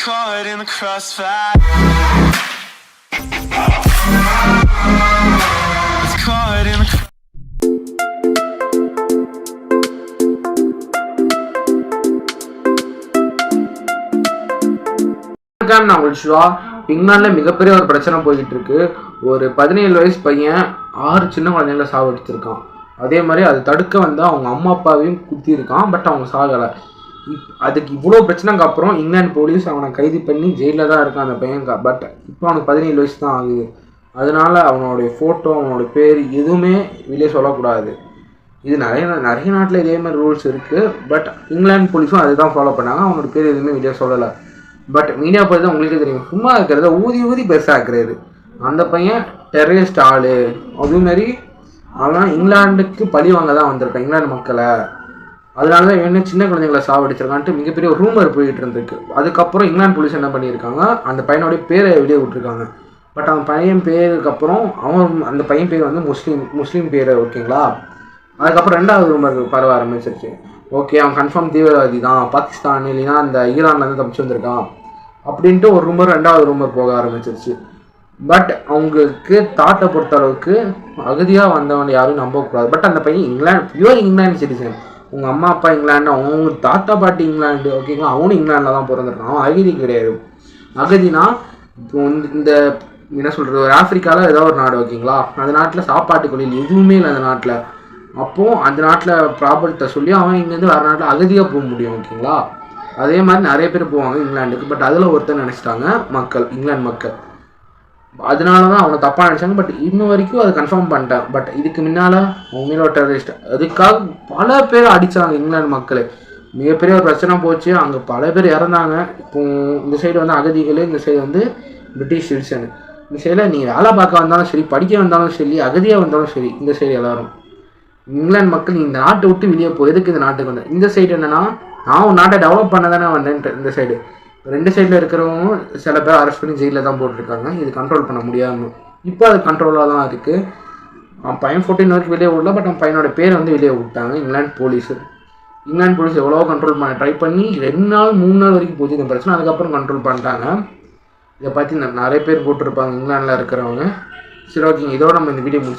caught in the crossfire. It's caught in the நான் விஷ்வா. இங்கிலாந்துல மிகப்பெரிய ஒரு பிரச்சனை போய்கிட்டு இருக்கு. ஒரு 17 வயசு பையன் 6 சின்ன குழந்தைங்கள சாவடிச்சிருக்கான். அதே மாதிரி அதை தடுக்க வந்து அவங்க அம்மா அப்பாவையும் குத்திருக்கான். பட் அவங்க சாகலை. அதுக்கு இவ்வளோ பிரச்சனைக்கு அப்புறம் இங்கிலாந்து போலீஸ் அவனை கைது பண்ணி ஜெயிலில் தான் இருக்கான் அந்த பையன். பட் இப்போ அவனுக்கு 17 வயசு தான் ஆகுது. அதனால அவனுடைய ஃபோட்டோ அவனோட பேர் எதுவுமே வெளியே சொல்லக்கூடாது. இது நிறைய நாட்டில் இதே மாதிரி ரூல்ஸ் இருக்குது. பட் இங்கிலாந்து போலீஸும் அதுதான் ஃபாலோ பண்ணாங்க. அவனோட பேர் எதுவுமே வெளியே சொல்லலை. பட் மீடியா போய் தான் உங்களுக்கே தெரியும், சும்மா இருக்கிறத ஊதி பெருசாக இருக்கிறாரு. அந்த பையன் டெரரிஸ்ட் ஆளு. அதேமாரி அவன் இங்கிலாந்துக்கு பழி வாங்க தான் வந்திருக்கான் இங்கிலாந்து மக்களை. அதனால தான் இவனே சின்ன குழந்தைங்களை சாவடிச்சிருக்கான்ட்டு மிகப்பெரிய ஒரு ரூமர் போயிட்டு இருந்திருக்கு. அதுக்கப்புறம் இங்கிலாந்து போலீஸ் என்ன பண்ணியிருக்காங்க, அந்த பையனுடைய பேரை வெளியே விட்டுருக்காங்க. பட் அவன் பையன் பேருக்கு அப்புறம் அந்த பையன் பேர் வந்து முஸ்லீம் பேர். ஓகேங்களா. அதுக்கப்புறம் 2வது ரூமர் பரவ ஆரம்பிச்சிருச்சு. ஓகே, அவன் கன்ஃபார்ம் தீவிரவாதி தான், பாகிஸ்தான் இல்லைன்னா அந்த ஈரான்லேருந்து தப்பிச்சு வந்திருக்கான் அப்படின்ட்டு ஒரு ரூமர் 2வது ரூமர் போக ஆரம்பிச்சிருச்சு. பட் அவங்களுக்கு தாட்டை பொறுத்தளவுக்கு அகதியாக வந்தவன் யாரும் நம்பக்கூடாது. பட் அந்த பையன் பியூர் இங்கிலாந்து சிட்டிசன். உங்கள் அம்மா அப்பா இங்கிலாந்து, அவங்க தாத்தா பாட்டி இங்கிலாந்து. ஓகேங்களா. அவனும் இங்கிலாண்டில் தான் பிறந்திருக்கான். அவன் அகதி கிடையாது. அகதினா இப்போ இந்த என்ன சொல்கிறது, ஒரு ஆஃப்ரிக்காவில் ஏதோ ஒரு நாடு. ஓகேங்களா. அந்த நாட்டில் சாப்பாட்டு தொழில் எதுவுமே இல்லை அந்த நாட்டில். அப்போது அந்த நாட்டில் ப்ராப்பர்ட்டை சொல்லி அவன் இங்கேருந்து வேறு நாட்டில் அகதியாக போக முடியும். ஓகேங்களா. அதே மாதிரி நிறைய பேர் போவாங்க இங்கிலாந்துக்கு. பட் அதில் ஒருத்தர் நினச்சிட்டாங்க இங்கிலாந்து மக்கள். அதனால தான் அவங்க தப்பாக நினச்சாங்க. பட் இன்னும் வரைக்கும் அது கன்ஃபார்ம் பண்ணிட்டேன். பட் இதுக்கு முன்னால் அவங்க மேலே ஒரு டெரரிஸ்ட், அதுக்காக பல பேர் அடித்தாங்க இங்கிலாந்து மக்கள். மிகப்பெரிய ஒரு பிரச்சனை போச்சு. அங்கே பல பேர் இறந்தாங்க. இப்போ இந்த சைடு வந்து அகதிகள், இந்த சைடு வந்து பிரிட்டிஷ் சிட்டிசன். இந்த சைடில் நீ வேலை பார்க்க வந்தாலும் சரி, படிக்க வந்தாலும் சரி, அகதியாக வந்தாலும் சரி, இந்த சைடு எல்லோரும் இங்கிலாந்து மக்கள் இந்த நாட்டை விட்டு வெளியே போயதுக்கு இந்த நாட்டுக்கு வந்தேன். இந்த சைடு என்னன்னா, நான் ஒரு நாட்டை டெவலப் பண்ண தானே வந்தேன்ட்டு இந்த சைடு. 2 சைடில் இருக்கிறவங்க சில பேர் அரெஸ்ட் பண்ணி ஜெயிலில் தான் போட்டிருக்காங்க. இது கண்ட்ரோல் பண்ண முடியாமல் இப்போ அது கண்ட்ரோலாக தான் இருக்குது. அவன் பையன் 14 வரைக்கும் வெளியே விடல. பட் அவன் பையனோட பேரை வந்து வெளியே விட்டாங்க இங்கிலாந்து போலீஸ் எவ்வளோ கண்ட்ரோல் பண்ண ட்ரை பண்ணி 2 நாள் 3 நாள் வரைக்கும் போச்சு இந்த பிரச்சனை. அதுக்கப்புறம் கண்ட்ரோல் பண்ணிட்டாங்க. இதை பற்றி நிறைய பேர் போட்டிருப்பாங்க இங்கிலாண்டில் இருக்கிறவங்க. சரி, ஓகேங்க. இதோட நம்ம இந்த வீடியோ முடிச்சு